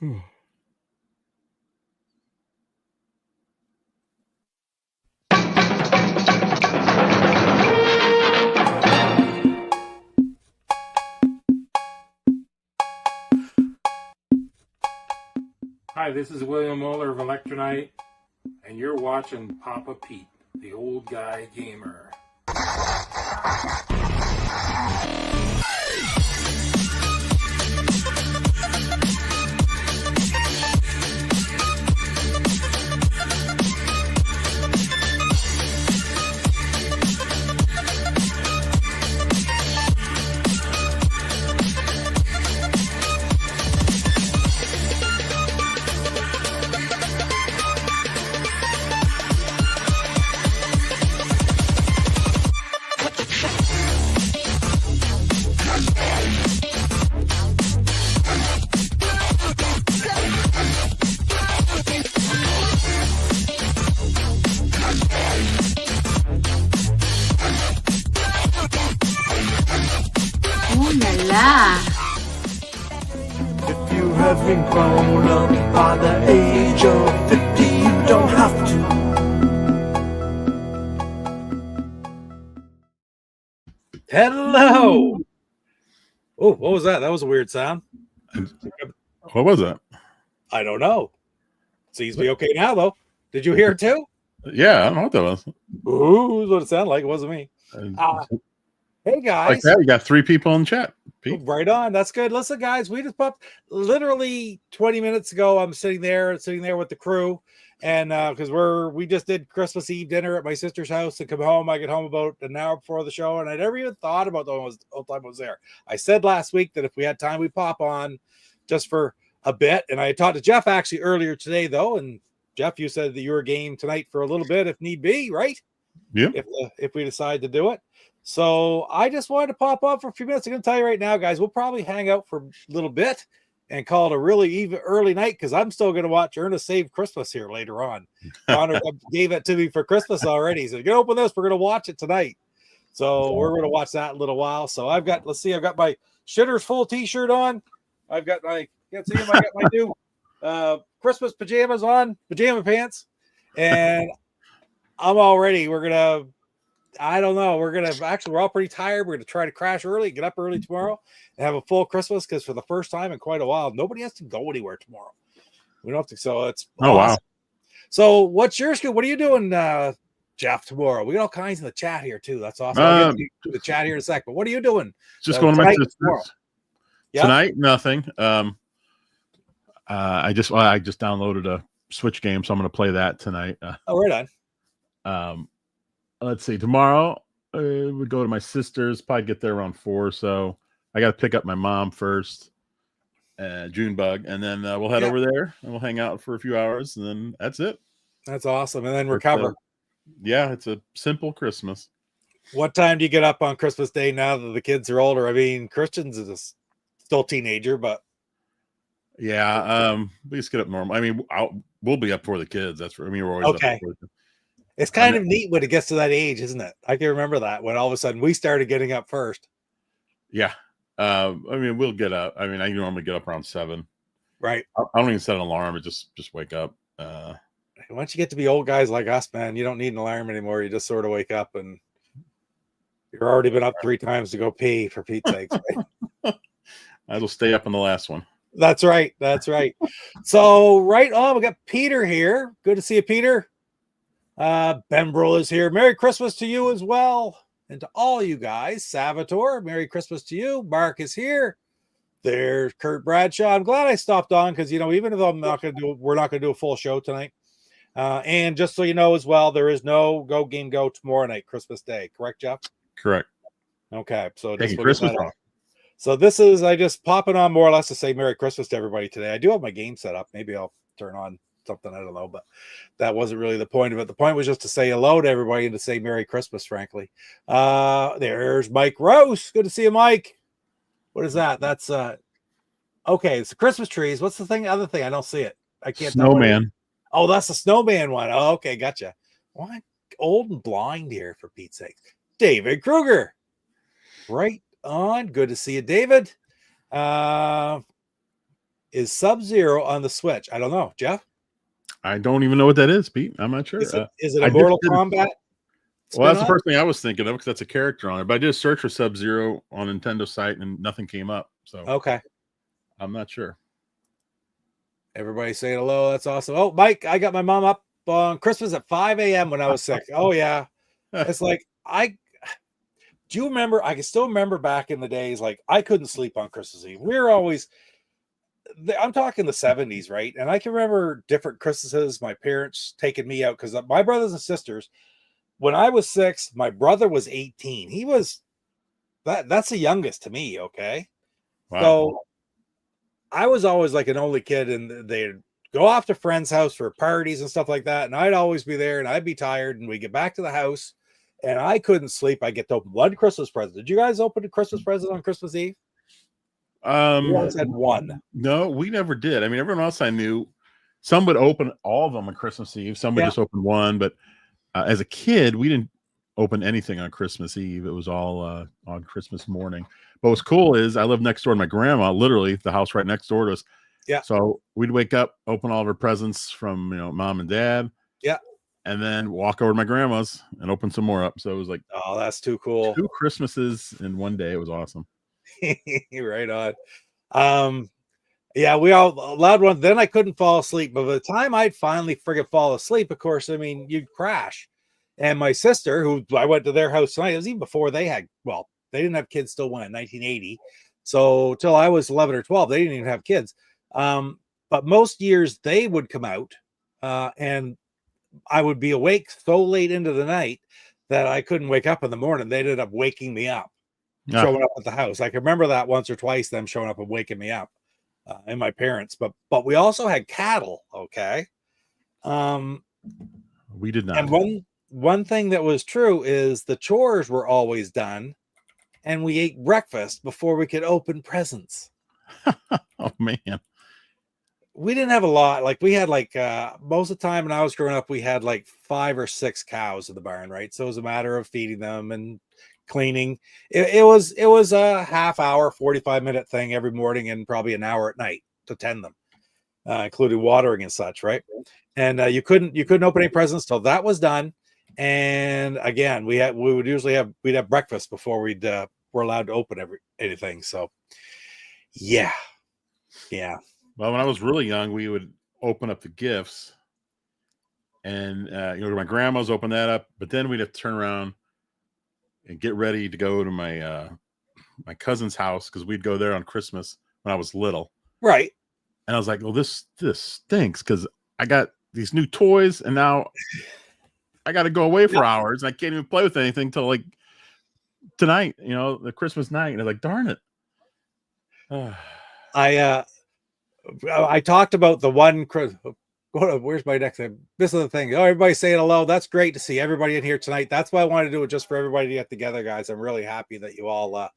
Hi, this is William Muller of Electronite, and you're watching Papa Pete, the old guy gamer. If you haven't grown up by the age of 50, you don't have to. Hello. Oh, what was that? That was a weird sound. What was that? I don't know. Seems to be okay now, though. Did you hear it too? Yeah, I don't know what that was. Ooh, what it sounded like. It wasn't me. Hey, guys. Like that, you got 3 people in chat. Pete. Right on. That's good. Listen, guys, we just popped literally 20 minutes ago. I'm sitting there with the crew. And because we just did Christmas Eve dinner at my sister's house and come home. I get home about an hour before the show, and I never even thought about the whole time I was there. I said last week that if we had time, we'd pop on just for a bit. And I talked to Jeff actually earlier today, though. And Jeff, you said that you were game tonight for a little bit if need be, right? Yeah. If we decide to do it. So I just wanted to pop up for a few minutes. I'm going to tell you right now, guys, we'll probably hang out for a little bit and call it a really even early night because I'm still going to watch Ernest Save Christmas here later on. Connor gave it to me for Christmas already. He said, "You can open this. We're going to watch it tonight." So we're going to watch that in a little while. So I've got my Shitters Full t-shirt on. I've got my, can't see him. I got my new Christmas pajamas on, pajama pants. And I'm all ready. We're going to, we're all pretty tired. We're going to try to crash early, get up early tomorrow, and have a full Christmas because for the first time in quite a while, nobody has to go anywhere tomorrow. We don't have to. So it's awesome. Wow. So what's your school? What are you doing, Jeff, tomorrow? We got all kinds in the chat here too. That's awesome. I'll get to the chat here in a sec. But what are you doing? Just going to my sister's. Yeah? Tonight, nothing. I just downloaded a Switch game, so I'm going to play that tonight. Right on. Let's see. Tomorrow, we go to my sister's. Probably get there around 4. So I got to pick up my mom first, Junebug, and then we'll head over there and we'll hang out for a few hours, and then that's it. That's awesome. And then recover. It's a simple Christmas. What time do you get up on Christmas Day now that the kids are older? I mean, Christian's is still a teenager, but we just get up normal. I mean, we'll be up for the kids. That's what I mean. We're always okay. Up for it's kind of neat when it gets to that age, isn't it? I can remember that when all of a sudden we started getting up first. Yeah. I mean, we'll get up. I mean, I normally get up around 7. Right. I don't even set an alarm. It just wake up. Once you get to be old guys like us, man, you don't need an alarm anymore. You just sort of wake up and you've already been up 3 times to go pee, for Pete's sake. Right? I will stay up on the last one. That's right. That's right. So right on, we got Peter here. Good to see you, Peter. Bembrel is here. Merry Christmas to you as well. And to all you guys, Salvatore, Merry Christmas to you. Mark is here. There's Kurt Bradshaw. I'm glad I stopped on because, even if we're not going to do a full show tonight. And just so you know as well, there is no Go Game Go tomorrow night, Christmas Day. Correct, Jeff? Correct. Okay. So Christmas off. So this is, I just popping on more or less to say Merry Christmas to everybody today. I do have my game set up. Maybe I'll turn on something, I don't know, but that wasn't really the point of it. The point was just to say hello to everybody and to say Merry Christmas, frankly. There's Mike Rose. Good to see you, Mike. What is that? That's okay, it's the Christmas trees. What's the other thing? I don't see it. I can't Snowman. Oh, that's the snowman one. Oh, okay, gotcha. Why old and blind here, for Pete's sake? David Kruger. Right on. Good to see you, David. is Sub-Zero on the Switch. I don't know, Jeff. I don't even know what that is, Pete. I'm not sure. Is it a I just Mortal did- Kombat? Well, that's the spin-off? first thing I was thinking of because that's a character on it. But I did a search for Sub-Zero on Nintendo site and nothing came up. So Okay. I'm not sure. Everybody saying hello. That's awesome. Oh, Mike, I got my mom up on Christmas at 5 a.m. when I was sick. Oh, yeah. It's like, do you remember? I can still remember back in the days, like I couldn't sleep on Christmas Eve. We were always, I'm talking the 70s, right? And I can remember different Christmases, my parents taking me out because my brothers and sisters, when I was 6, my brother was 18. He was, that's the youngest to me, okay? Wow. So I was always like an only kid, and they'd go off to friends' house for parties and stuff like that. And I'd always be there and I'd be tired. And we get back to the house and I couldn't sleep. I get to open one Christmas present. Did you guys open a Christmas present on Christmas Eve? We always had one. No, we never did. I mean, everyone else I knew, some would open all of them on Christmas Eve. Some would just open one. But as a kid, we didn't open anything on Christmas Eve. It was all on Christmas morning. But what's cool is I live next door to my grandma, literally the house right next door to us. Yeah. So we'd wake up, open all of our presents from mom and dad. Yeah. And then walk over to my grandma's and open some more up. So it was like, oh, that's too cool. 2 Christmases in one day. It was awesome. Right on. Yeah, we all allowed one. Then I couldn't fall asleep. But by the time I'd finally friggin' fall asleep, of course, I mean, you'd crash. And my sister, who I went to their house tonight, it was even before they had, well, they didn't have kids till when? 1980. So till I was 11 or 12, they didn't even have kids. But most years they would come out and I would be awake so late into the night that I couldn't wake up in the morning. They ended up waking me up, showing up at the house. I can remember that once or twice, them showing up and waking me up, and my parents. But we also had cattle. Okay. We did not. And one thing that was true is the chores were always done, and we ate breakfast before we could open presents. Oh man. We didn't have a lot. Like we had like most of the time when I was growing up, we had like 5 or 6 cows in the barn, right? So it was a matter of feeding them and cleaning. It was a half hour, 45-minute thing every morning and probably an hour at night to tend them, including watering and such, right? And you couldn't open any presents till that was done. And again, we'd have breakfast before we're allowed to open anything. So yeah. Well, when I was really young, we would open up the gifts, and my grandma's open that up. But then we'd have to turn around and get ready to go to my my cousin's house because we'd go there on Christmas when I was little. Right. And I was like, "Well, this stinks because I got these new toys, and now I got to go away for hours, and I can't even play with anything till like tonight. The Christmas night." And I was like, "Darn it!" I talked about the one. Where's my next name? This is the thing. Oh, everybody's saying hello. That's great to see everybody in here tonight. That's why I wanted to do it, just for everybody to get together, guys. I'm really happy that you all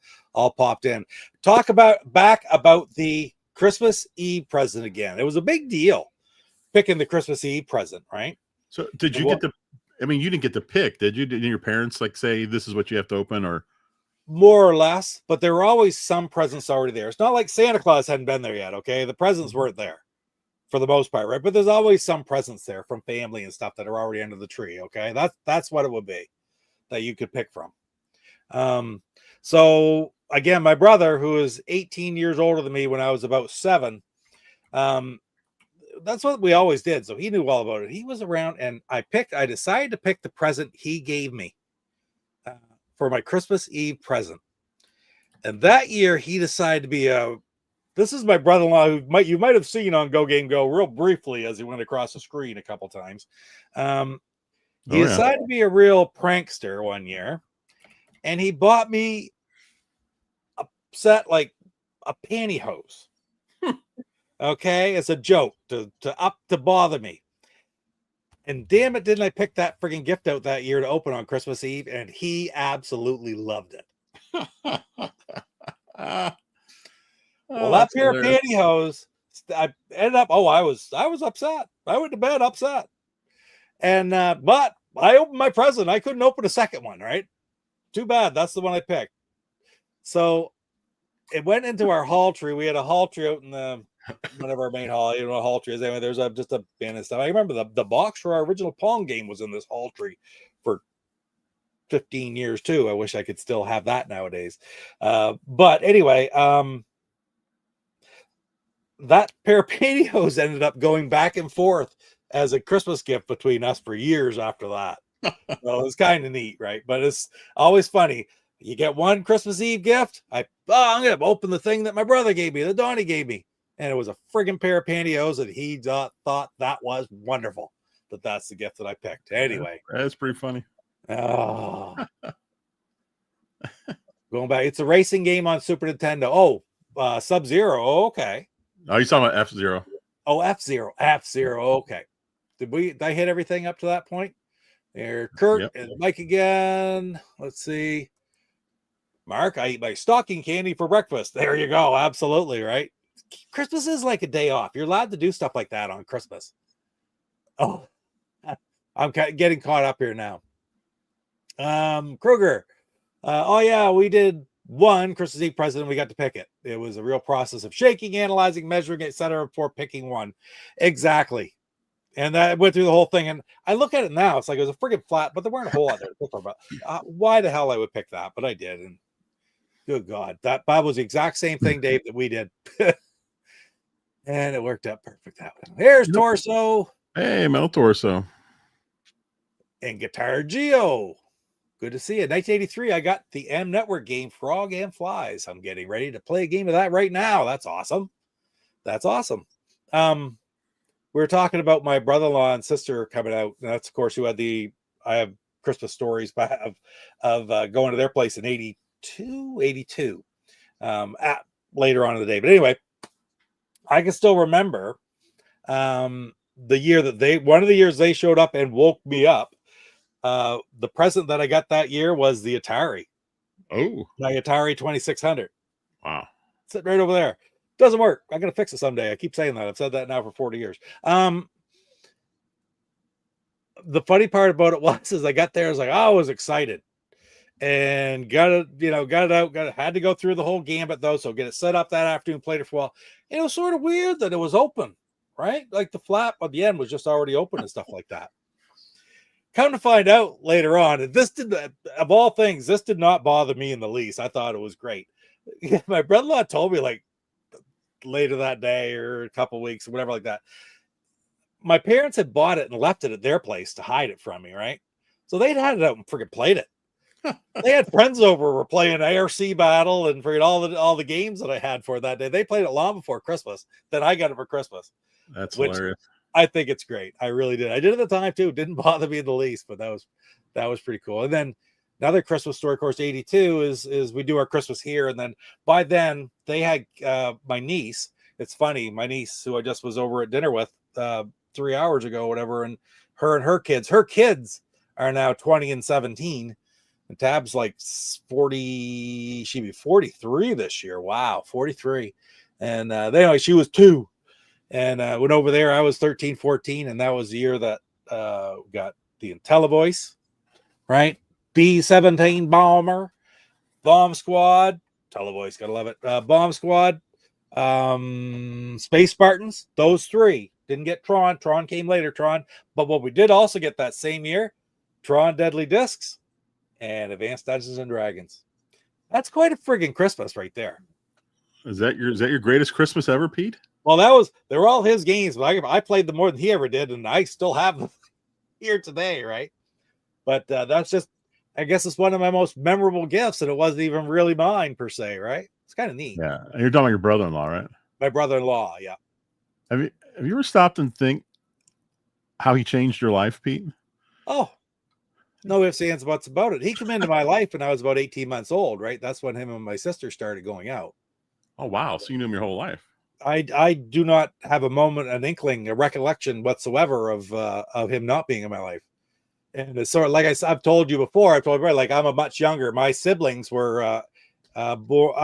popped in. Talk about the Christmas Eve present again. It was a big deal picking the Christmas Eve present, right? So did you you didn't get to pick, did you? Didn't your parents like say this is what you have to open, or? More or less, but there were always some presents already there. It's not like Santa Claus hadn't been there yet, okay? The presents weren't there for the most part, right? But there's always some presents there from family and stuff that are already under the tree, okay? That's what it would be that you could pick from. So again, my brother, who is 18 years older than me when I was about 7, that's what we always did. So he knew all about it. He was around, and I decided to pick the present he gave me for my Christmas Eve present. And that year he decided to be this is my brother-in-law who you might have seen on Go Game Go real briefly as he went across the screen a couple times. He decided to be a real prankster one year, and he bought me a set like a pantyhose. Okay, as a joke to bother me. And damn it, didn't I pick that friggin' gift out that year to open on Christmas Eve, and he absolutely loved it. Well, that pair of pantyhose, I ended up, I was upset. I went to bed upset. And but I opened my present. I couldn't open a second one, right? Too bad. That's the one I picked. So it went into our hall tree. We had a hall tree out in the one of our main hall, hall trees. Anyway, there's just a bin and stuff. I remember the box for our original Pong game was in this hall tree for 15 years too. I wish I could still have that nowadays. But anyway, that pair of pantyhose ended up going back and forth as a Christmas gift between us for years after that. So it was kind of neat, right? But it's always funny. You get one Christmas Eve gift. I'm gonna open the thing that my brother gave me, that Donnie gave me, and it was a friggin' pair of pantyhose, and he thought that was wonderful. That's the gift that I picked. Anyway, that's pretty funny. Oh, going back, it's a racing game on Super Nintendo. Oh, Sub-Zero. Oh, okay. Oh, you're talking about F-Zero. Oh, F-Zero. Okay. Did I hit everything up to that point? There, Kurt and Mike again. Let's see. Mark, I eat my stocking candy for breakfast. There you go. Absolutely, right? Christmas is like a day off. You're allowed to do stuff like that on Christmas. Oh, I'm getting caught up here now. Kruger. Oh yeah, we did one Christmas Eve present. We got to pick it. It was a real process of shaking, analyzing, measuring, etc. before picking one. Exactly. And that went through the whole thing. And I look at it now, it's like it was a friggin' flat, but there weren't a whole lot there to pick from. Why the hell I would pick that? But I did. And good God, that was the exact same thing, Dave, that we did. And it worked out perfect that way. Here's Torso. Hey, Metal Torso. And Guitar Geo. Good to see you. 1983, I got the M Network game Frog and Flies. I'm getting ready to play a game of that right now. That's awesome. That's awesome. We were talking about my brother-in-law and sister coming out. And that's, of course, who had I have Christmas stories of going to their place in 82, later on in the day. But anyway, I can still remember the year that one of the years they showed up and woke me up. The present that I got that year was the Atari. Oh, my Atari 2600. Wow. Sitting right over there. Doesn't work. I'm going to fix it someday. I keep saying that. I've said that now for 40 years. The funny part about it was I got there, I was like, I was excited and got it out, had to go through the whole gambit though. So get it set up that afternoon, played it for a while. And it was sort of weird that it was open, right? Like the flap at the end was just already open and stuff like that. Come to find out later on, and of all things, this did not bother me in the least. I thought it was great. My brother-in-law told me like later that day or a couple weeks or whatever like that, my parents had bought it and left it at their place to hide it from me, right? So they'd had it out and freaking played it. They had friends over, were playing ARC Battle and forget all the games that I had for that day. They played it long before Christmas. Then I got it for Christmas. That's hilarious. I think it's great. I really did. I did at the time too. Didn't bother me in the least, but that was pretty cool. And then another Christmas story, of course, 82 is we do our Christmas here. And then by then they had my niece. It's funny. My niece, who I just was over at dinner with 3 hours ago, whatever. And her kids are now 20 and 17. And Tab's like 40. She'd be 43 this year. Wow. 43. And she was 2. And went over there. I was 13, 14. And that was the year that got the IntelliVoice, right? B-17 Bomber, Bomb Squad, IntelliVoice, gotta love it. Bomb Squad, Space Spartans, those 3. Didn't get Tron. Tron came later, But what we did also get that same year, Tron Deadly Discs and Advanced Dungeons and Dragons. That's quite a friggin' Christmas right there. Is that your greatest Christmas ever, Pete? Well, they were all his games, but I played them more than he ever did, and I still have them here today, right? But that's just, I guess it's one of my most memorable gifts, and it wasn't even really mine per se, right? It's kind of neat. Yeah, and you're talking about your brother-in-law, right? My brother-in-law, yeah. Have you ever stopped and think how he changed your life, Pete? Oh, no ifs, ands, buts about it. He came into my life when I was about 18 months old, right? That's when him and my sister started going out. Oh, wow. So you knew him your whole life. I do not have a moment, an inkling, a recollection whatsoever of him not being in my life. And it's sort of like I've told you before, I've told everybody, like I'm a much younger. My siblings were, I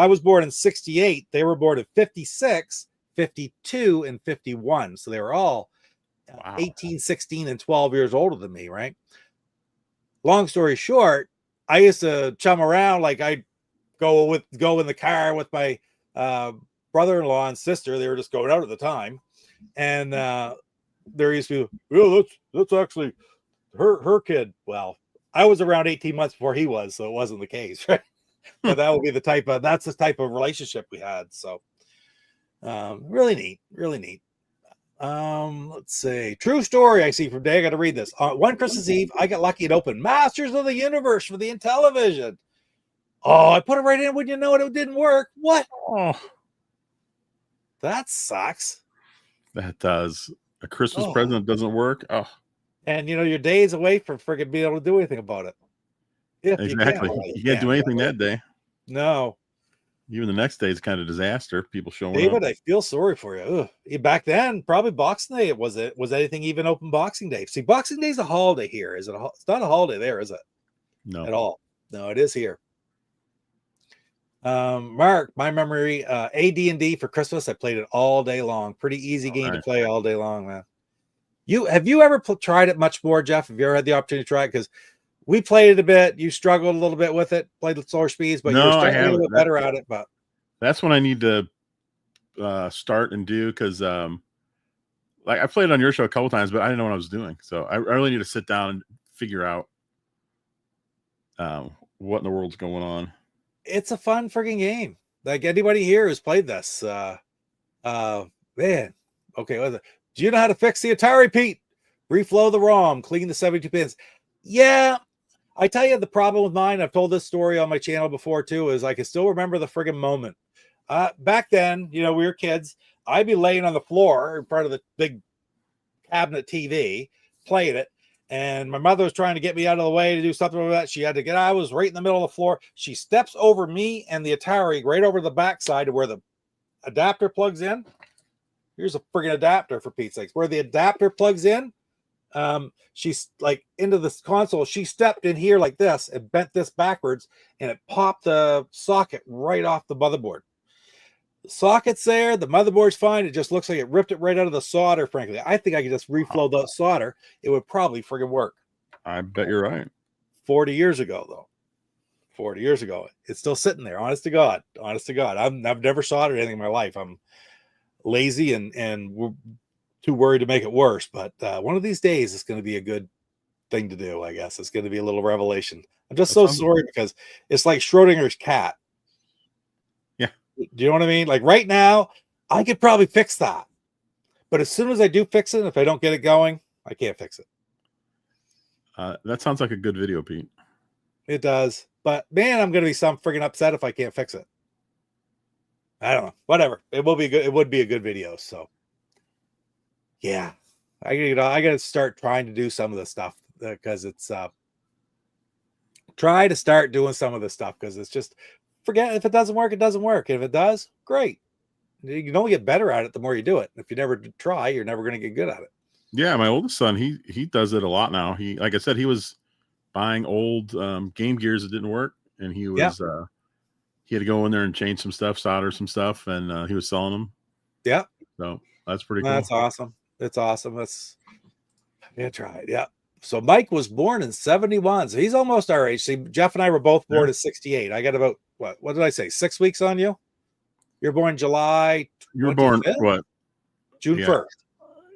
was born in 68. They were born in 56, 52, and 51. So they were all 18, 16, and 12 years older than me, right? Long story short, I used to chum around. Like I'd go in the car with my brother-in-law and sister, they were just going out at the time, and there used to be, well, that's actually her kid. Well, I was around 18 months before he was, so it wasn't the case, right? But that would be the type of relationship we had. So really neat. Let's see. True story I see from Day. I got to read this. One Christmas Eve, I got lucky and opened Masters of the Universe for the Intellivision. Oh, I put it right in when you know it didn't work. What? Oh, That sucks. that does. A Christmas present doesn't work. Oh, And you're days away from friggin' being able to do anything about it. exactly. You can't do anything that day. No. Even the next day is kind of a disaster. People showing David, up. I feel sorry for you. Ugh. Back then, probably Boxing Day. Was anything even open Boxing Day? See, Boxing Day is a holiday here. Is it? It's not a holiday there, is it? No. At all. No, it is here. Mark, my memory, AD&D for Christmas. I played it all day long. Pretty easy game to play all day long, man. Have you ever tried it much more, Jeff? Have you ever had the opportunity to try it? Because we played it a bit. You struggled a little bit with it, played at slower speeds, but you're starting to get a little bit better at it. But that's when I need to start and do, because like I played on your show a couple times, but I didn't know what I was doing. So I really need to sit down and figure out what in the world's going on. It's a fun freaking game. Like anybody here who's played this, man. Okay, do you know how to fix the Atari, Pete? Reflow the ROM, clean the 72 pins. Yeah, I tell you the problem with mine. I've told this story on my channel before too. Is I can still remember the friggin' moment. Back then, we were kids. I'd be laying on the floor in front of the big cabinet TV, playing it. And my mother was trying to get me out of the way to do something like that. She had to get, I was right in the middle of the floor. She steps over me and the Atari right over the backside to where the adapter plugs in. Here's a friggin' adapter, for Pete's sakes. Where the adapter plugs in, she's like into this console. She stepped in here like this and bent this backwards, and it popped the socket right off the motherboard. The socket's there, the motherboard's fine. It just looks like it ripped it right out of the solder, frankly. I think I could just reflow that solder. It would probably friggin' work. I bet you're right. 40 years ago, though. 40 years ago. It's still sitting there. Honest to God. I've never soldered anything in my life. I'm lazy and we're too worried to make it worse. But one of these days, it's going to be a good thing to do, I guess. It's going to be a little revelation. I'm just so sorry because it's like Schrodinger's cat. Do you know what I mean? Like right now, I could probably fix that. But as soon as I do fix it, if I don't get it going, I can't fix it. That sounds like a good video, Pete. It does. But man, I'm going to be some friggin' upset if I can't fix it. I don't know. Whatever. It will be good. It would be a good video. So yeah, I got to start trying to do some of the stuff because it's try to start doing some of the stuff because it's just, forget if it doesn't work, it doesn't work. If it does, great. You can only get better at it the more you do it. If you never try, you're never going to get good at it. Yeah, my oldest son, he does it a lot now. He, like I said, he was buying old Game Gears that didn't work, and he was he had to go in there and change some stuff, solder some stuff, and he was selling them. Yeah, so that's pretty cool. That's awesome. It's awesome. Try it. Yeah. So Mike was born in 71, so he's almost our age. See, Jeff and I were both born in 68. I got about what did I say? 6 weeks on you. You're born July. You were born what? June 1st.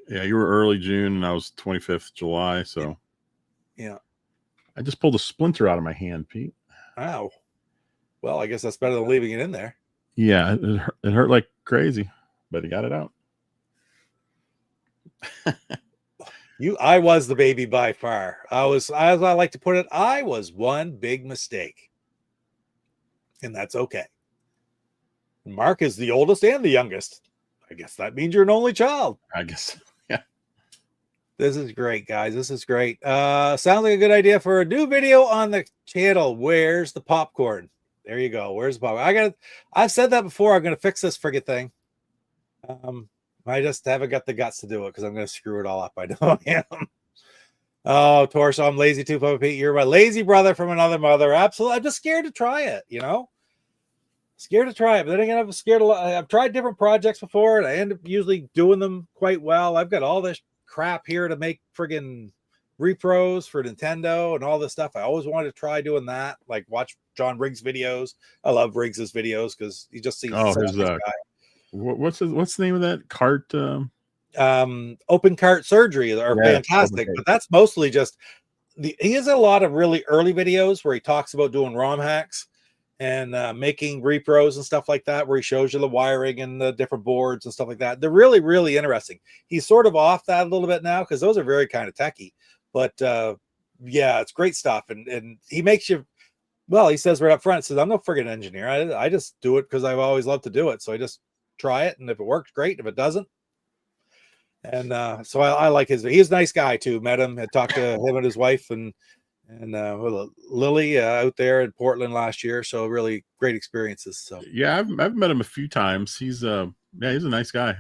Yeah, you were early June, and I was 25th July. So yeah, I just pulled a splinter out of my hand, Pete. Wow. Well, I guess that's better than leaving it in there. Yeah, it hurt like crazy, but he got it out. I was the baby by far. As I like to put it, I was one big mistake. And that's okay. Mark is the oldest and the youngest. I guess that means you're an only child. I guess. Yeah. This is great, guys. This is great. Sounds like a good idea for a new video on the channel. Where's the popcorn? There you go. Where's the popcorn? I've said that before. I'm going to fix this friggin' thing. I just haven't got the guts to do it because I'm going to screw it all up. I know I am. Oh, Torso, I'm lazy too, Papa Pete. You're my lazy brother from another mother. Absolutely. I'm just scared to try it, Scared to try it. But then again, I'm scared a lot. I've tried different projects before, and I end up usually doing them quite well. I've got all this crap here to make friggin' repros for Nintendo and all this stuff. I always wanted to try doing that, like watch John Riggs videos. I love Riggs's videos because he just seems his What's the name of that cart? Open cart surgery are Yeah, fantastic, but that's mostly just he has a lot of really early videos where he talks about doing ROM hacks and making repros and stuff like that, where he shows you the wiring and the different boards and stuff like that. They're really, really interesting. He's sort of off that a little bit now because those are very kind of techy, but yeah, it's great stuff. And he makes you, well, he says right up front, says, I'm no friggin' engineer. I just do it because I've always loved to do it. So I just try it. And if it works, great. If it doesn't, and so I like he's a nice guy too. Met him, had talked to him and his wife and Lily out there in Portland last year. So really great experiences. So yeah, I've met him a few times. He's he's a nice guy.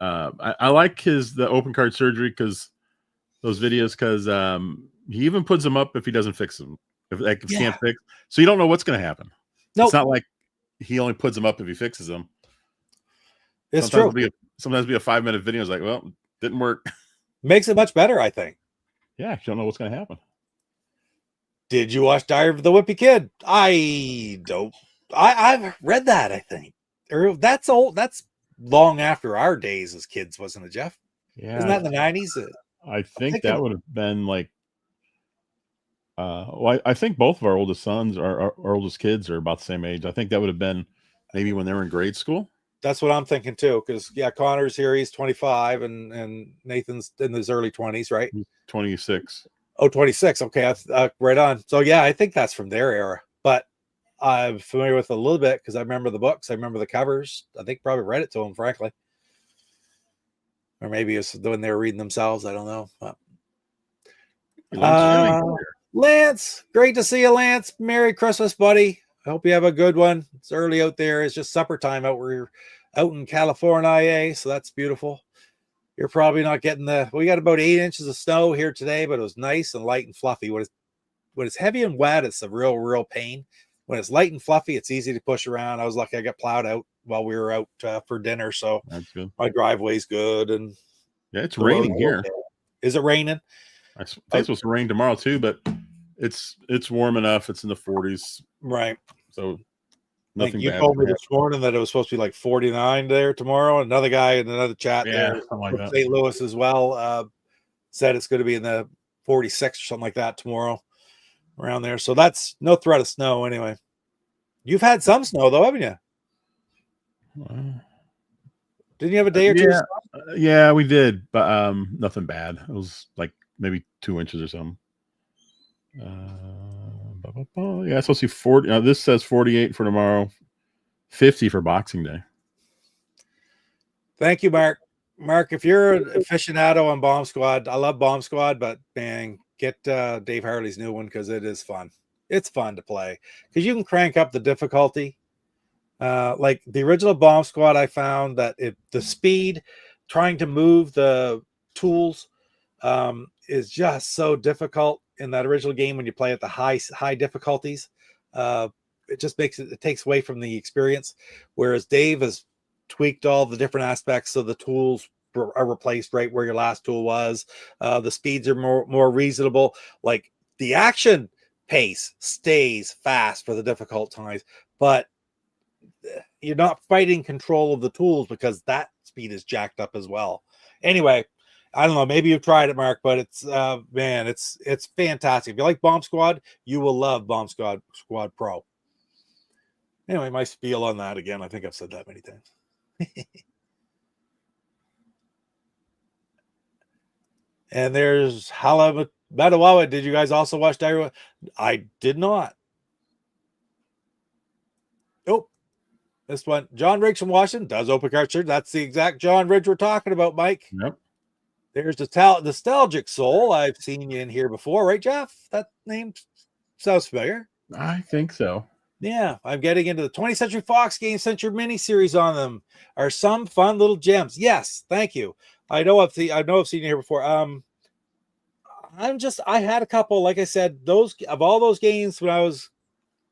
I like the open cart surgery because those videos, because he even puts them up if he doesn't fix them. If he can't fix, so you don't know what's going to happen. No, it's not like he only puts them up if he fixes them. It's sometimes true. Sometimes be a 5-minute video. It's like, well, didn't work. Makes it much better, I think. Yeah, you don't know what's going to happen. Did you watch Diary of the Wimpy Kid? I don't. I've read that, I think. Or that's old. That's long after our days as kids, wasn't it, Jeff? Yeah. Isn't that in the 90s? I think that would have been like, well, I think both of our oldest sons, our oldest kids are about the same age. I think that would have been maybe when they were in grade school. That's what I'm thinking too. Because Connor's here, he's 25, and Nathan's in his early 20s, right? He's 26. Oh, 26. Okay, right on. So yeah, I think that's from their era. But I'm familiar with it a little bit because I remember the books. I remember the covers. I think probably read it to them, frankly. Or maybe it's when they were reading themselves. I don't know. But, Lance, great to see you, Lance. Merry Christmas, buddy. I hope you have a good one. It's early out there. It's just supper time out where you're out in California, so that's beautiful. You're probably not getting we got about 8 inches of snow here today, but it was nice and light and fluffy. When it's heavy and wet, it's a real pain. When it's light and fluffy, it's easy to push around. I was lucky I got plowed out while we were out for dinner, so that's good. My driveway's good. And yeah, it's raining here. Is it raining? I think it's supposed to rain tomorrow too, but it's warm enough. It's in the 40s, right? So nothing. You told me this morning that it was supposed to be like 49 there tomorrow. Another guy in another chat there from St. Louis as well said it's going to be in the 46 or something like that tomorrow around there. So that's no threat of snow anyway. You've had some snow though, haven't you? Didn't you have a day or two? Yeah, we did, but nothing bad. It was like maybe 2 inches or something. Yeah, it's supposed to be 40. This says 48 for tomorrow, 50 for Boxing Day. Thank you, Mark. Mark, if you're an aficionado on Bomb Squad, I love Bomb Squad, but man, get Dave Harley's new one because it is fun. It's fun to play because you can crank up the difficulty. Like the original Bomb Squad, I found that the speed, trying to move the tools, is just so difficult in that original game when you play at the high difficulties. It just it takes away from the experience. Whereas Dave has tweaked all the different aspects so the tools are replaced right where your last tool was. The speeds are more reasonable. Like the action pace stays fast for the difficult times, but you're not fighting control of the tools because that speed is jacked up as well. Anyway, I don't know. Maybe you've tried it, Mark, but it's man, it's fantastic. If you like Bomb Squad, you will love Bomb Squad Pro. Anyway, my spiel on that again. I think I've said that many times. And there's Madawawa. Did you guys also watch Diary? I did not. Oh, this one. John Riggs from Washington does open cart shirt. That's the exact John Riggs we're talking about, Mike. Yep. There's the Nostalgic Soul. I've seen you in here before, right, Jeff? That name sounds familiar. I think so. Yeah, I'm getting into the 20th Century Fox Game Center miniseries on them. Are some fun little gems? Yes, thank you. I know I've seen you here before. I had a couple, like I said, all those games when I was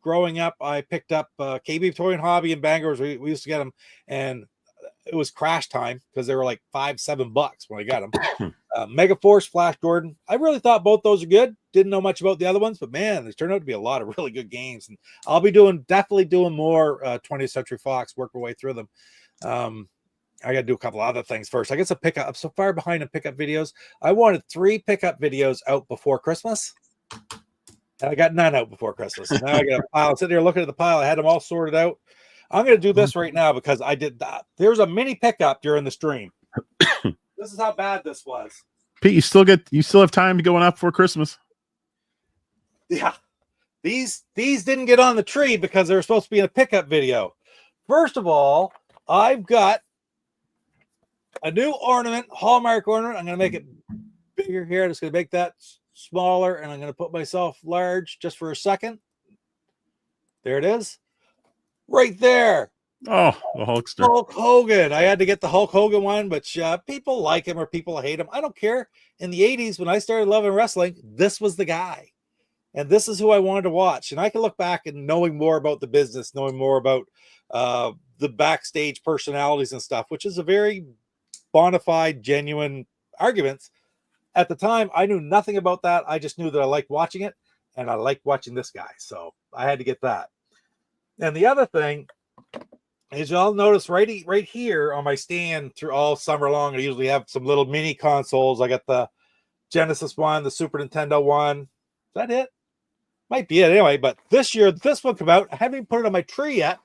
growing up, I picked up KB Toy and Hobby in Bangor. We used to get them, and it was crash time because they were like $5-7 when I got them. Mega Force, Flash Gordon. I really thought both those are good. Didn't know much about the other ones, but man, there's turned out to be a lot of really good games. And I'll be definitely doing more 20th Century Fox, work our way through them. I got to do a couple other things first. I guess I'm so far behind in pickup videos. I wanted 3 pickup videos out before Christmas. And I got none out before Christmas. Now I got a pile. Sitting there looking at the pile. I had them all sorted out. I'm going to do this right now because I did that. There's a mini pickup during the stream. This is how bad this was. Pete, you still have time to go on up before Christmas. Yeah. These didn't get on the tree because they were supposed to be in a pickup video. First of all, I've got a new ornament, Hallmark ornament. I'm going to make it bigger here. I'm just going to make that smaller, and I'm going to put myself large just for a second. There it is. Right there. Oh, the Hulkster. Hulk Hogan. I had to get the Hulk Hogan one, but people like him or people hate him. I don't care. In the 80s, when I started loving wrestling, this was the guy. And this is who I wanted to watch. And I can look back and knowing more about the business, knowing more about the backstage personalities and stuff, which is a very bona fide, genuine arguments. At the time, I knew nothing about that. I just knew that I liked watching it, and I liked watching this guy. So I had to get that. And the other thing is, y'all notice right here on my stand through all summer long, I usually have some little mini consoles. I got the Genesis one, the Super Nintendo one. Is that it? Might be it anyway. But this year, this one came out. I haven't even put it on my tree yet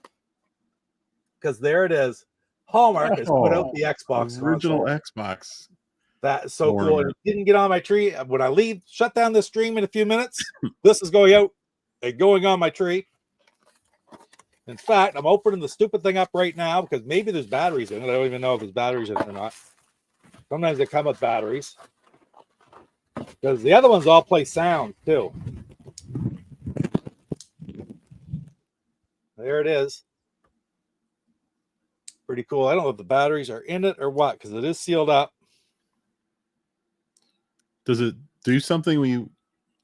because there it is. Hallmark has put out the Xbox original console. Xbox. That's so cool. And it didn't get on my tree. When I shut down the stream in a few minutes, this is going out and going on my tree. In fact, I'm opening the stupid thing up right now because maybe there's batteries in it. I don't even know if there's batteries in it or not. Sometimes they come with batteries. Because the other ones all play sound too. There it is. Pretty cool. I don't know if the batteries are in it or what, because it is sealed up. Does it do something when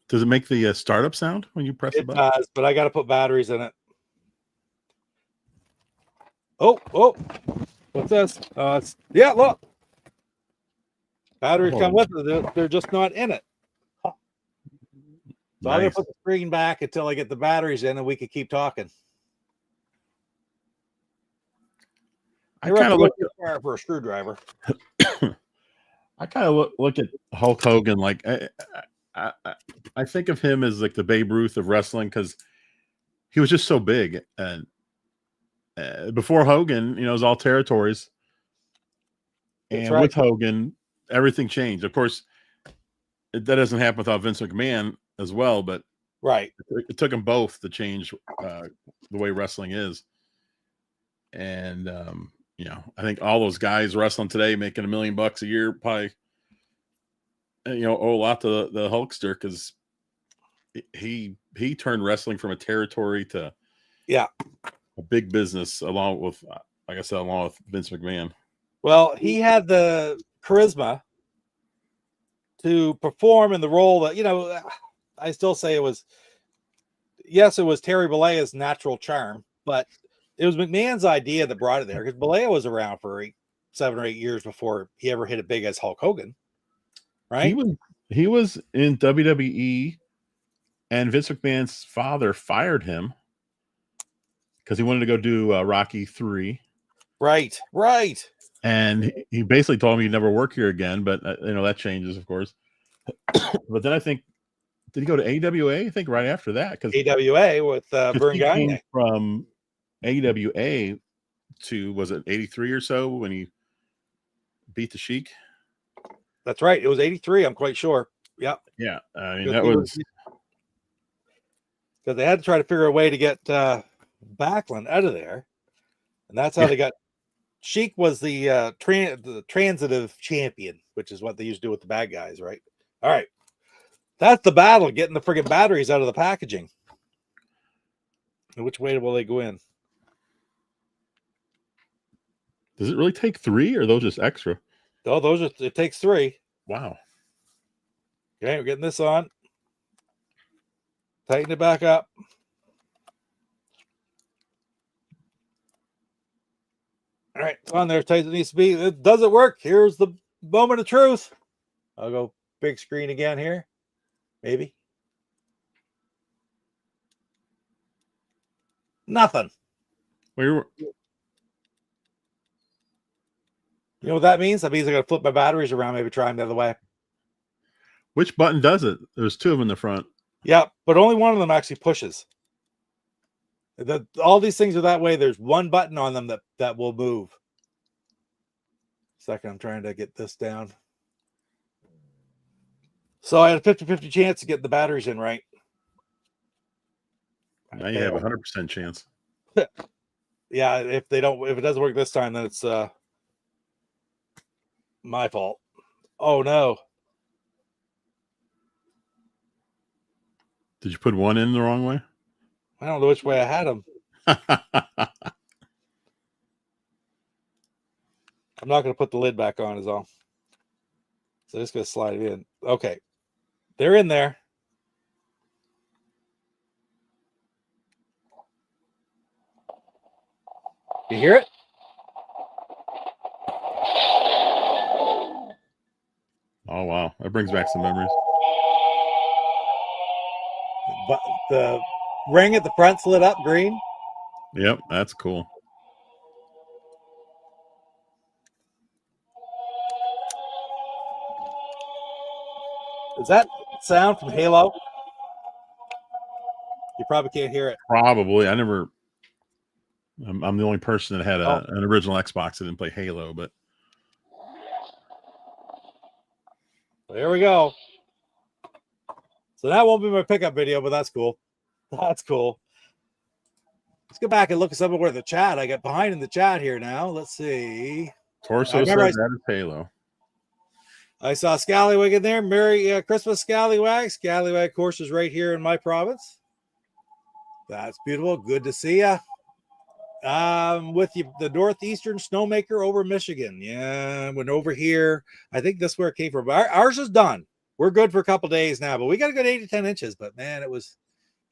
does it make the startup sound when you press the button? It does, but I got to put batteries in it. Oh, what's this? Yeah, look. Batteries come with it. They're just not in it. So I'm going to put the screen back until I get the batteries in and we can keep talking. I kind of look for a screwdriver. I kind of look at Hulk Hogan like I think of him as like the Babe Ruth of wrestling because he was just so big. And before Hogan, it was all territories. And with Hogan, everything changed. Of course, that doesn't happen without Vince McMahon as well. But it took them both to change the way wrestling is. And I think all those guys wrestling today making $1 million a year probably owe a lot to the Hulkster because he turned wrestling from a territory to a big business along with, like I said, along with Vince McMahon. Well, he had the charisma to perform in the role that I still say it was Terry Bollea's natural charm, but it was McMahon's idea that brought it there because Bollea was around for 7 or 8 years before he ever hit it big as Hulk Hogan, right? He was in WWE, and Vince McMahon's father fired him because he wanted to go do Rocky 3. Right. And he basically told him he'd never work here again, but that changes, of course. But then I think, did he go to AWA? I think right after that, because AWA with Vern Gagne from AWA to, was it 83 or so when he beat the Sheik? That's right. It was 83. I'm quite sure. Yep. Yeah. I mean, that was because they had to try to figure a way to get Backlund out of there. And that's how they got. Sheik was the transitive champion, which is what they used to do with the bad guys, right? All right. That's the battle, getting the friggin' batteries out of the packaging. And which way will they go in? Does it really take 3 or are those just extra? Oh, it takes 3. Wow. Okay, we're getting this on. Tighten it back up. All right, it's on there as tight as it needs to be. Does it work? Here's the moment of truth. I'll go big screen again here. Maybe. Nothing. Where You know what that means? That means I got to flip my batteries around, maybe try them the other way. which button does it? There's two of them in the front. Yeah, but only one of them actually pushes. All these things are that way. There's one button on them that will move. Second, I'm trying to get this down. So I had a 50-50 chance to get the batteries in right. Now you have a 100% chance. Yeah, if it doesn't work this time, then it's my fault. Oh no. Did you put one in the wrong way? I don't know which way I had them. I'm not going to put the lid back on, is all. So just going to slide it in. Okay. They're in there. You hear it? Oh, wow. That brings back some memories. But the ring at the front's lit up green. Yep, that's cool. Is that sound from Halo? You probably can't hear it. Probably. I'm the only person that had Oh. an original Xbox that didn't play Halo, but There we go. So that won't be my pickup video, but that's cool. That's cool. Let's go back and look at some of where the chat. I got behind in the chat here now. Let's see. Torso says that is Halo. I saw Scallywag in there. Merry Christmas, Scallywag. Scallywag course is right here in my province. That's beautiful. Good to see you. With you, the Northeastern Snowmaker over Michigan. Yeah, went over here. I think that's where it came from. Ours is done. We're good for a couple days now, but we got a good 8 to 10 inches. But man, it was,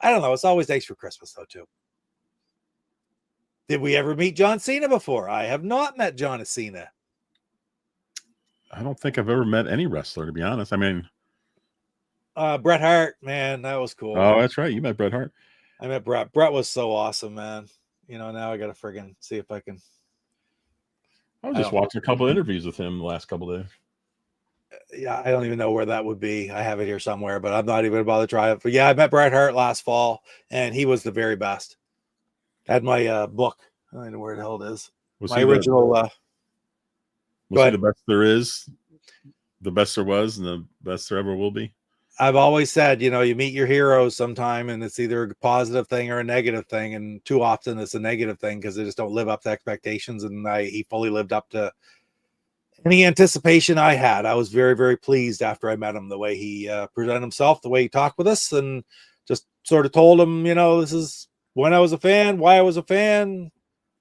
I don't know. It's always nice for Christmas though, too. Did we ever meet John Cena before? I have not met John Cena. I don't think I've ever met any wrestler, to be honest. I mean, Bret Hart, man, that was cool. Oh, that's right. You met Bret Hart. I met Bret. Bret was so awesome, man. You know, now I got to friggin' see if I can. I was just watching a couple of interviews with him the last couple of days. Yeah, I don't even know where that would be. I have it here somewhere, but I'm not even about to try it. But yeah, I met Bret Hart last fall, and he was the very best. I had my book. I don't know where the hell it is. Was My he original. was he the best there is, the best there was, and the best there ever will be? I've always said, you know, you meet your heroes sometime, and it's either a positive thing or a negative thing, and too often it's a negative thing because they just don't live up to expectations. And he fully lived up to any anticipation I had. I was very, very pleased after I met him, the way he presented himself, the way he talked with us, and just sort of told him, you know, this is when I was a fan, why I was a fan,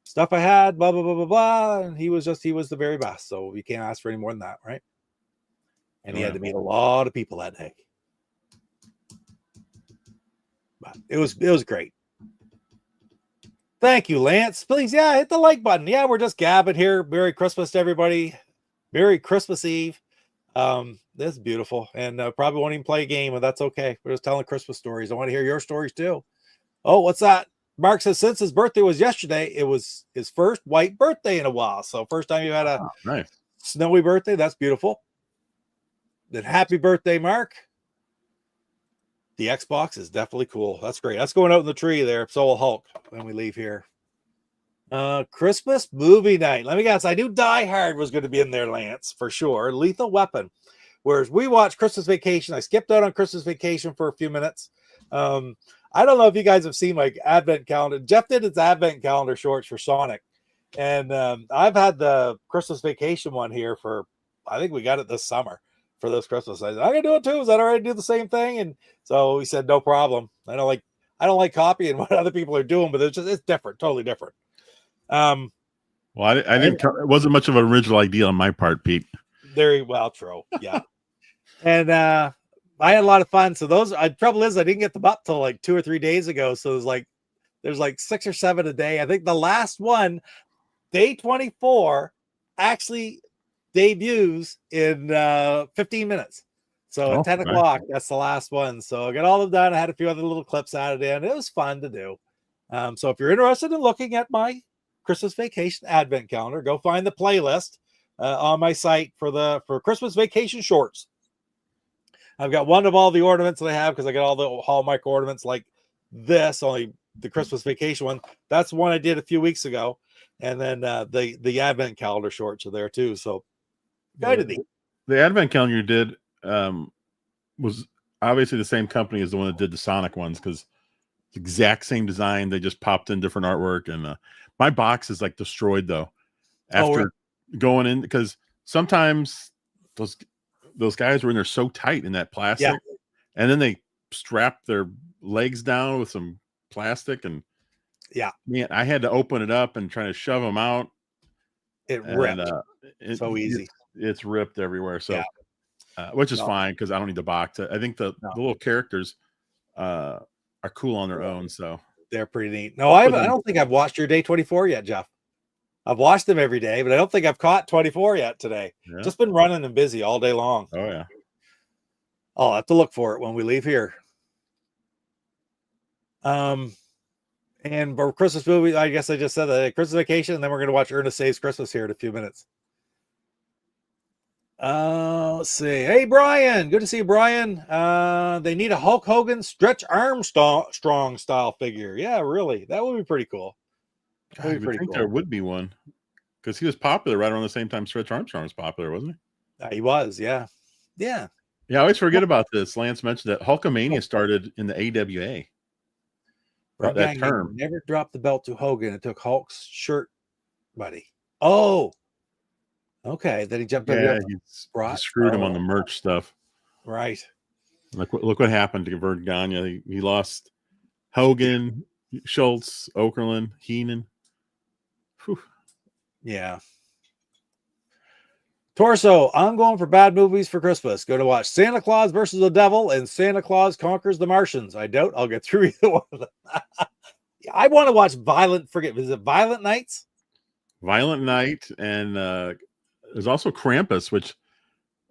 stuff I had, blah, blah, blah, blah, blah. And he was the very best. So you can't ask for any more than that, right? And he had to meet a lot of people that day. But it was great. Thank you, Lance. Please, yeah, hit the like button. Yeah, we're just gabbing here. Merry Christmas to everybody. Merry Christmas Eve. This is beautiful. And probably won't even play a game, but that's okay. We're just telling Christmas stories. I want to hear your stories too. Oh, what's that? Mark says since his birthday was yesterday, it was his first white birthday in a while. So first time you had a nice snowy birthday. That's beautiful. Then happy birthday, Mark. The Xbox is definitely cool. That's great. That's going out in the tree there. So will Hulk when we leave here. Christmas movie night. Let me guess. I knew Die Hard was going to be in there, Lance, for sure. Lethal Weapon. Whereas we watched Christmas Vacation. I skipped out on Christmas Vacation for a few minutes. I don't know if you guys have seen my advent calendar. Jeff did his advent calendar shorts for Sonic. And I've had the Christmas Vacation one here for, I think we got it this summer for this Christmas. I said, I can do it too. Is that all right to do the same thing? And so he said, no problem. I don't like copying what other people are doing, but it's different, totally different. Well, I didn't. It wasn't much of an original idea on my part, Pete. Very well, true. Yeah. And I had a lot of fun. So trouble is I didn't get them up till like 2 or 3 days ago. So there's like 6 or 7 a day. I think the last one, day 24, actually debuts in 15 minutes. So Oh, at 10 nice. o'clock, that's the last one. So I got all of them done. I had a few other little clips added in. It was fun to do. So if you're interested in looking at my Christmas vacation advent calendar, go find the playlist on my site for Christmas vacation shorts. I've got one of all the ornaments that I have because I got all the Hallmark ornaments like this, only the Christmas vacation one. That's one I did a few weeks ago. And then the advent calendar shorts are there too. So kind of neat. The advent calendar you did was obviously the same company as the one that did the Sonic ones, because it's the exact same design. They just popped in different artwork, and my box is like destroyed though after going in, because sometimes those guys were in there so tight in that plastic, and then they strap their legs down with some plastic, and man, I had to open it up and try to shove them out. It ripped. So easy. It's ripped everywhere. So, which is fine because I don't need the box. I think the little characters are cool on their own. So they're pretty neat. No, I don't think I've watched your day 24 yet, Jeff. I've watched them every day, but I don't think I've caught 24 yet today. Yeah. Just been running and busy all day long. Oh yeah. I'll have to look for it when we leave here. And for Christmas movie, I guess I just said that Christmas vacation, and then we're going to watch Ernest Saves Christmas here in a few minutes. Let's see. Hey, Brian. Good to see you, Brian. They need a Hulk Hogan Stretch Armstrong style figure. Yeah, really. That would be pretty cool. God, I would think there would be one, because he was popular right around the same time Stretch Armstrong was popular, wasn't he? He was, yeah. Yeah. Yeah, I always forget about this. Lance mentioned that Hulkamania started in the AWA. That term. Never dropped the belt to Hogan. It took Hulk's shirt, buddy. Oh, okay. Then he jumped over. Yeah, he screwed him on the merch stuff. Right. Look what happened to Vern Gagne. He lost Hogan, Schultz, Okerlund, Heenan. Whew. Yeah. Torso, I'm going for bad movies for Christmas. Go to watch Santa Claus versus the Devil and Santa Claus Conquers the Martians. I doubt I'll get through either one of them. I want to watch is it Violent Nights? Violent Night, and there's also Krampus, which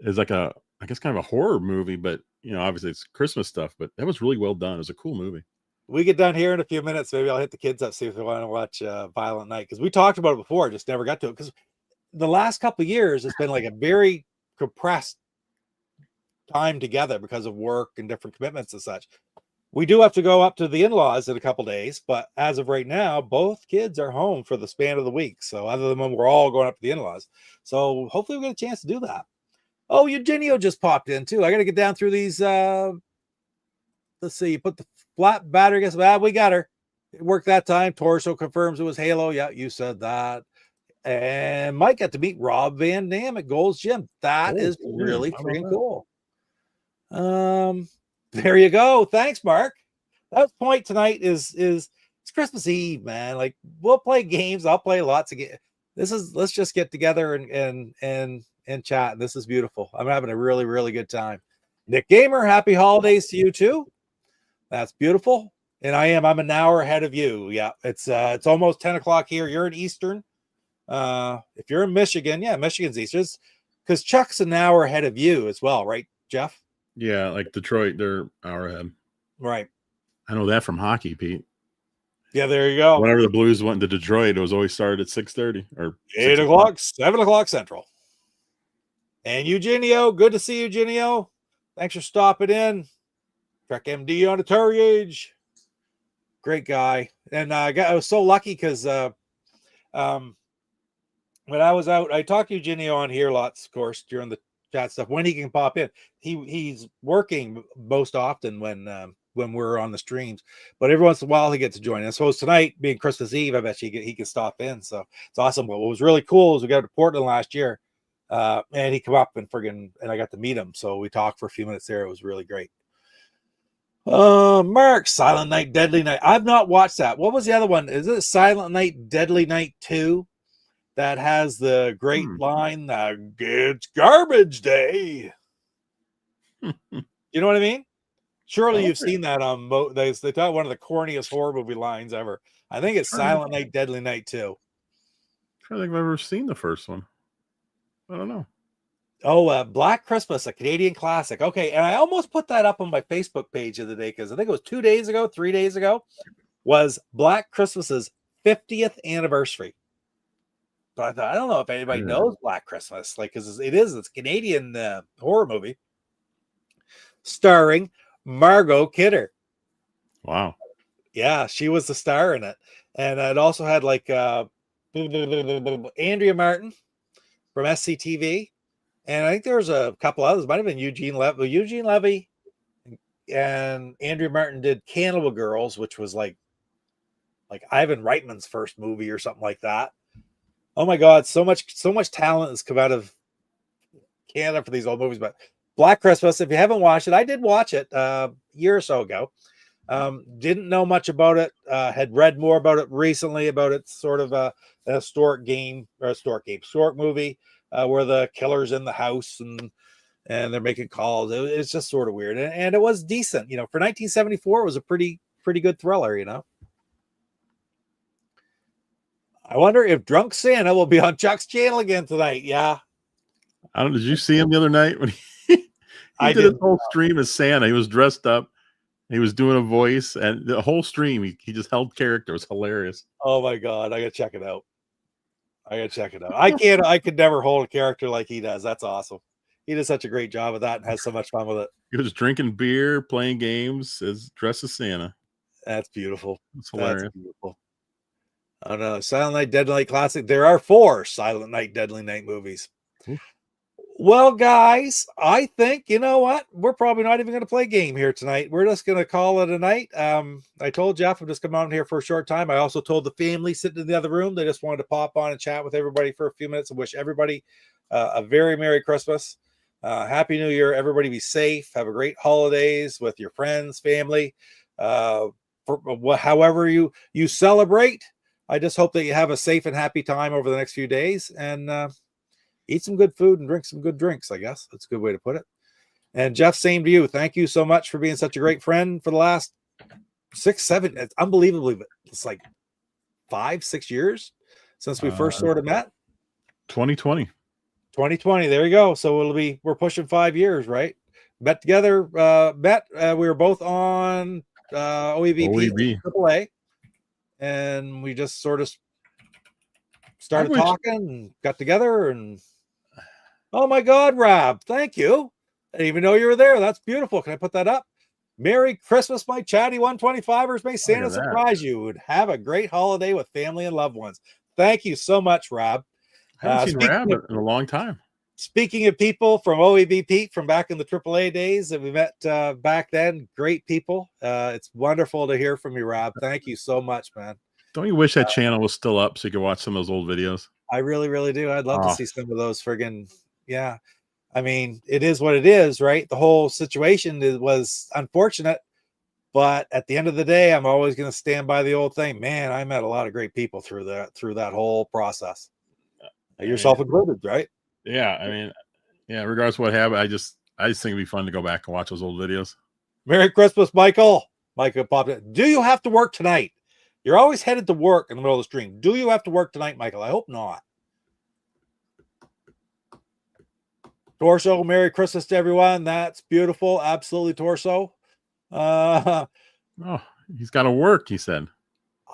is like I guess kind of a horror movie, but obviously it's Christmas stuff, but that was really well done. It was a cool movie. We get done here in a few minutes. Maybe I'll hit the kids up, see if they want to watch Violent Night, because we talked about it before, just never got to it, because the last couple of years it's been like a very compressed time together because of work and different commitments and such. We do have to go up to the in-laws in a couple days, but as of right now, both kids are home for the span of the week. So other than when we're all going up to the in-laws, so hopefully we get a chance to do that. Oh, Eugenio just popped in too. I got to get down through these. Let's see. You put the flat battery against. We got her. It worked that time. Torso confirms it was Halo. Yeah, you said that. And Mike got to meet Rob Van Dam at Gold's Gym. That is really freaking cool. There you go. Thanks, Mark. That point tonight is it's Christmas Eve, man. Like, we'll play games. I'll play lots of games. Let's just get together and chat. This is beautiful. I'm having a really, really good time. Nick Gamer, happy holidays to you too. That's beautiful. And I'm an hour ahead of you. Yeah, it's almost 10 o'clock here. You're in Eastern. If you're in Michigan, Michigan's Eastern, because Chuck's an hour ahead of you as well, right, Jeff? Yeah, like Detroit, they're an hour ahead. Right. I know that from hockey, Pete. Yeah, there you go. Whenever the Blues went to Detroit, it was always started at 6:30 or 8 o'clock, 7 o'clock Central. And Eugenio, good to see you, Eugenio. Thanks for stopping in. Trek MD on a Terry Age. Great guy. And I was so lucky because when I was out, I talked to Eugenio on here lots, of course, during the chat stuff. When he can pop in, he's working most often when we're on the streams. But every once in a while, he gets to join. I suppose tonight, being Christmas Eve, I bet he can stop in. So it's awesome. But what was really cool is we got to Portland last year, and he came up and I got to meet him. So we talked for a few minutes there. It was really great. Mark, Silent Night, Deadly Night. I've not watched that. What was the other one? Is it Silent Night, Deadly Night 2? That has the great line, it's garbage day. You know what I mean? Surely you've seen that on they thought one of the corniest horror movie lines ever. I think it's Silent Night, Deadly Night 2. I don't think I've ever seen the first one. I don't know. Oh, Black Christmas, a Canadian classic. Okay, and I almost put that up on my Facebook page the other day because I think it was 2 days ago, 3 days ago, was Black Christmas's 50th anniversary. But I thought, I don't know if anybody Yeah. knows Black Christmas, like, because it's a Canadian horror movie starring Margot Kidder. Wow. Yeah, she was the star in it, and it also had like Andrea Martin from SCTV, and I think there was a couple others. Might have been Eugene Levy. Eugene Levy and Andrea Martin did Cannibal Girls, which was like Ivan Reitman's first movie or something like that. Oh my God, so much talent has come out of Canada for these old movies. But Black Christmas, if you haven't watched it, I did watch it a year or so ago. Didn't know much about it. Had read more about it recently, about it's sort of a historic movie where the killer's in the house and they're making calls. It's just sort of weird, and it was decent. You know, for 1974, it was a pretty good thriller. You know. I wonder if Drunk Santa will be on Chuck's channel again tonight. Yeah. I don't. Did you see him the other night when he I did his did. whole stream as Santa? He was dressed up. He was doing a voice, and the whole stream he just held character. It was hilarious. Oh my God, I gotta check it out. I could never hold a character like he does. That's awesome. He does such a great job of that and has so much fun with it. He was drinking beer, playing games, dressed as Santa. That's beautiful. It's hilarious. That's beautiful. I know. Silent Night, Deadly Night classic. There are 4 Silent Night, Deadly Night movies. Oof. Well, guys, I think, you know what? We're probably not even going to play a game here tonight. We're just going to call it a night. I told Jeff I'm just coming on here for a short time. I also told the family sitting in the other room, they just wanted to pop on and chat with everybody for a few minutes and wish everybody a very Merry Christmas. Happy New Year. Everybody be safe. Have a great holidays with your friends, family, however you celebrate. I just hope that you have a safe and happy time over the next few days and eat some good food and drink some good drinks. I guess that's a good way to put it. And Jeff, same to you. Thank you so much for being such a great friend for the last 6, 7. It's unbelievably, but it's like 5, 6 years since we first sort of met. 2020. 2020. There you go. So we're pushing 5 years, right? Met together. We were both on OEVP, AAA. And we just sort of started talking and got together. And oh my God, Rob, thank you. I didn't even know you were there. That's beautiful. Can I put that up? Merry Christmas, my chatty 125ers. May Santa surprise you and have a great holiday with family and loved ones. Thank you so much, Rob. I haven't seen Rob in a long time. Speaking of people from OEVP from back in the AAA days that we met back then, great people. It's wonderful to hear from you, Rob. Thank you so much, man. Don't you wish that channel was still up so you could watch some of those old videos? I really, really do. I'd love to see some of those friggin', yeah. I mean, it is what it is, right? The whole situation was unfortunate, but at the end of the day, I'm always going to stand by the old thing. Man, I met a lot of great people through that whole process. Yourself included, right? Yeah, I mean, yeah, regardless of what happened, I just think it'd be fun to go back and watch those old videos. Merry Christmas, Michael. Michael popped in. Do you have to work tonight? You're always headed to work in the middle of the stream. Do you have to work tonight, Michael? I hope not. Torso, Merry Christmas to everyone. That's beautiful. Absolutely, Torso. Oh, he's got to work, he said.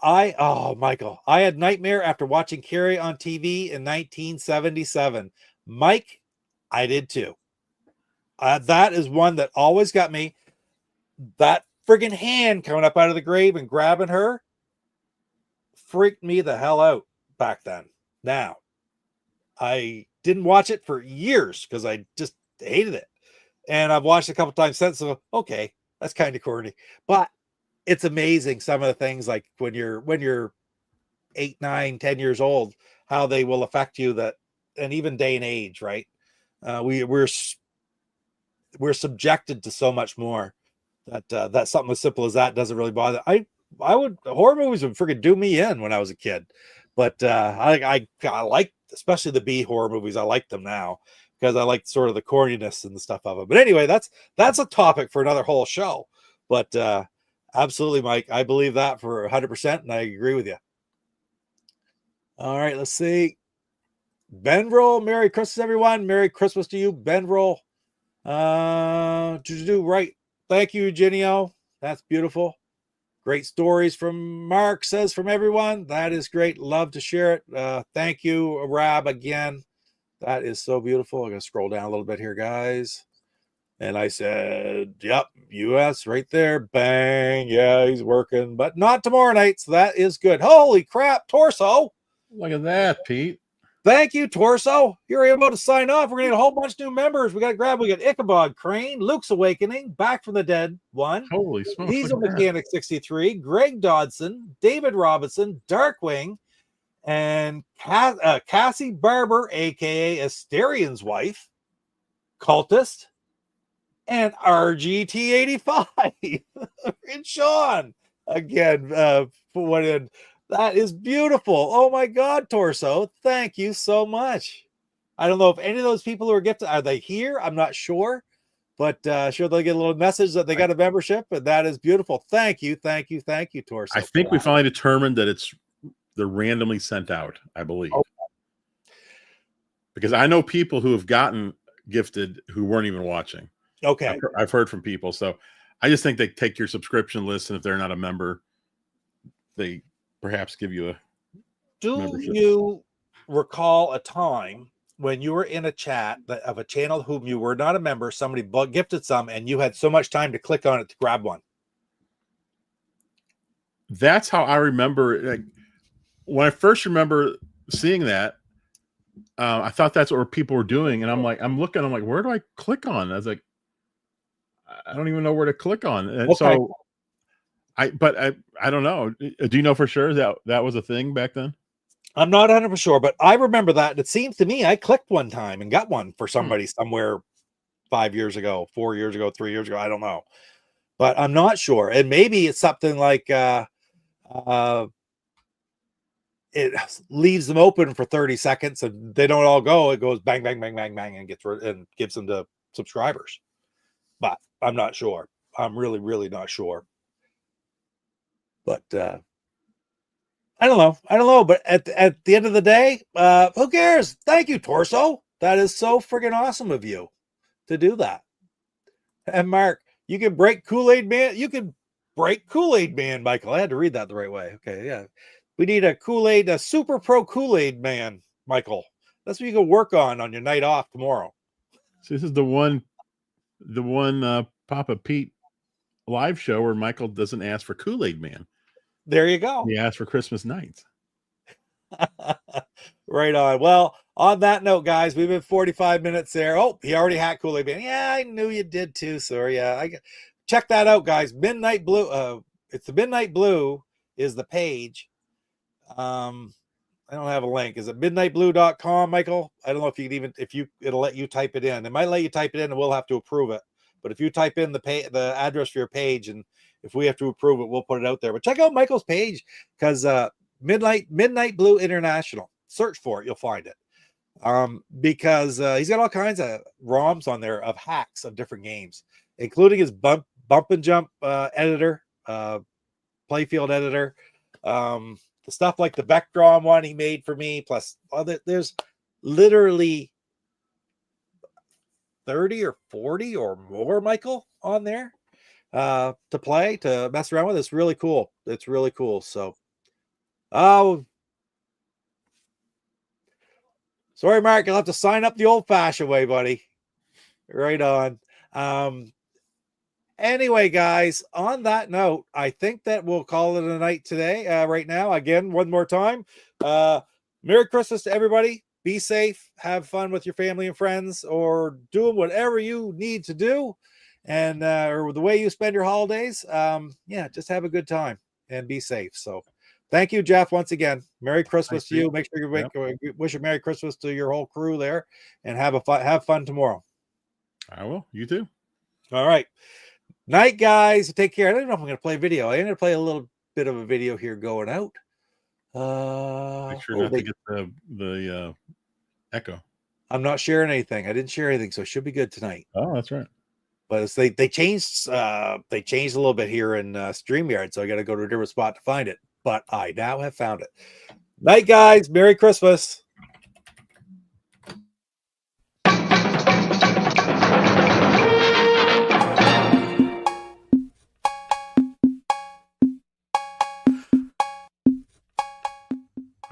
Michael, I had nightmare after watching Carrie on TV in 1977. Mike, I did too. That is one that always got me. That friggin' hand coming up out of the grave and grabbing her freaked me the hell out back then. Now, I didn't watch it for years because I just hated it. And I've watched it a couple times since. So, okay, that's kind of corny. But it's amazing some of the things like when you're 8, 9, 10 years old, how they will affect you that, and even day and age, right? We're subjected to so much more that something as simple as that doesn't really bother. Horror movies would freaking do me in when I was a kid, but I like, especially the B horror movies. I like them now because I like sort of the corniness and the stuff of it. But anyway, that's a topic for another whole show. But absolutely, Mike, I believe that for 100%, and I agree with you. All right, let's see. Benville, Merry Christmas, everyone. Merry Christmas to you, Benville. Right. Thank you, Eugenio. That's beautiful. Great stories from Mark, says from everyone. That is great. Love to share it. Thank you, Rab, again. That is so beautiful. I'm going to scroll down a little bit here, guys. And I said, yep, US right there. Bang. Yeah, he's working, but not tomorrow night. So that is good. Holy crap, Torso. Look at that, Pete. Thank you, Torso. You're able to sign off. We're going to get a whole bunch of new members. We got Ichabod Crane, Luke's Awakening, Back from the Dead 1. Holy smokes. Diesel Mechanic 63, Greg Dodson, David Robinson, Darkwing, and Cassie Barber, aka Asterian's wife, Cultist, and RGT85. And Sean again. That is beautiful. Oh my God, Torso. Thank you so much. I don't know if any of those people who are gifted, are they here? I'm not sure, but sure they'll get a little message that they got a membership, and that is beautiful. Thank you, Torso. I think we finally determined that they're randomly sent out, I believe. Okay. Because I know people who have gotten gifted who weren't even watching. Okay. I've heard from people. So I just think they take your subscription list, and if they're not a member, they perhaps give you a membership. You recall a time when you were in a chat of a channel whom you were not a member, somebody gifted some, and you had so much time to click on it to grab one? That's how I remember. Like, when I first remember seeing that, I thought that's what people were doing, and I'm like, where do I click on? I was like, I don't even know where to click on. And so I don't know. Do you know for sure that was a thing back then? I'm not 100% sure, but I remember that. It seems to me I clicked one time and got one for somebody somewhere 5 years ago, 4 years ago, 3 years ago. I don't know, but I'm not sure. And maybe it's something like it leaves them open for 30 seconds and they don't all go. It goes bang, bang, bang, bang, bang, and gives them to subscribers. But I'm not sure. I'm really, really not sure. But I don't know. But at the end of the day, who cares? Thank you, Torso. That is so friggin' awesome of you to do that. And Mark, you can break Kool-Aid Man. You can break Kool-Aid Man, Michael. I had to read that the right way. Okay, yeah. We need a super pro Kool-Aid Man, Michael. That's what you can work on your night off tomorrow. So this is the one Papa Pete live show where Michael doesn't ask for Kool-Aid Man. There you go. He asked for Christmas night. Right on. Well, on that note, guys, we've been 45 minutes there. Oh, he already hacked Kool-Aid Man. Yeah, I knew you did too. So yeah, check that out, guys. Midnight Blue. It's the Midnight Blue is the page. I don't have a link. Is it midnightblue.com, Michael? I don't know if you can it'll let you type it in. It might let you type it in and we'll have to approve it. But if you type in the address for your page, and if we have to approve it, we'll put it out there. But check out Michael's page, because Midnight Blue International. Search for it, you'll find it. Because he's got all kinds of ROMs on there of hacks of different games, including his bump and jump editor, playfield editor. The stuff like the Vectron one he made for me, plus there's literally 30 or 40 or more, Michael, on there to mess around with. It's really cool. So sorry, Mark, you'll have to sign up the old-fashioned way, buddy. Right on. Anyway, guys, on that note, I think that we'll call it a night today. Right now, again, one more time. Merry Christmas to everybody. Be safe. Have fun with your family and friends, or doing whatever you need to do, and or the way you spend your holidays. Just have a good time and be safe. So thank you, Jeff, once again. Merry Christmas to you. Make sure you wish a Merry Christmas to your whole crew there, and have fun tomorrow. I will. You too. All right. Night, guys. Take care. I don't know if I'm going to play video. I'm going to play a little bit of a video here going out. Make sure not to get the echo. I'm not sharing anything. I didn't share anything, so it should be good tonight. Oh, that's right. But they changed a little bit here in StreamYard, so I got to go to a different spot to find it. But I now have found it. Night, guys. Merry Christmas.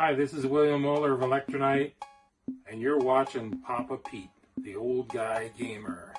Hi, this is William Muller of Electronite, and you're watching Papa Pete, the old guy gamer.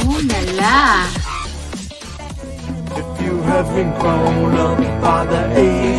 Ooh la la. If you have been grown up by the age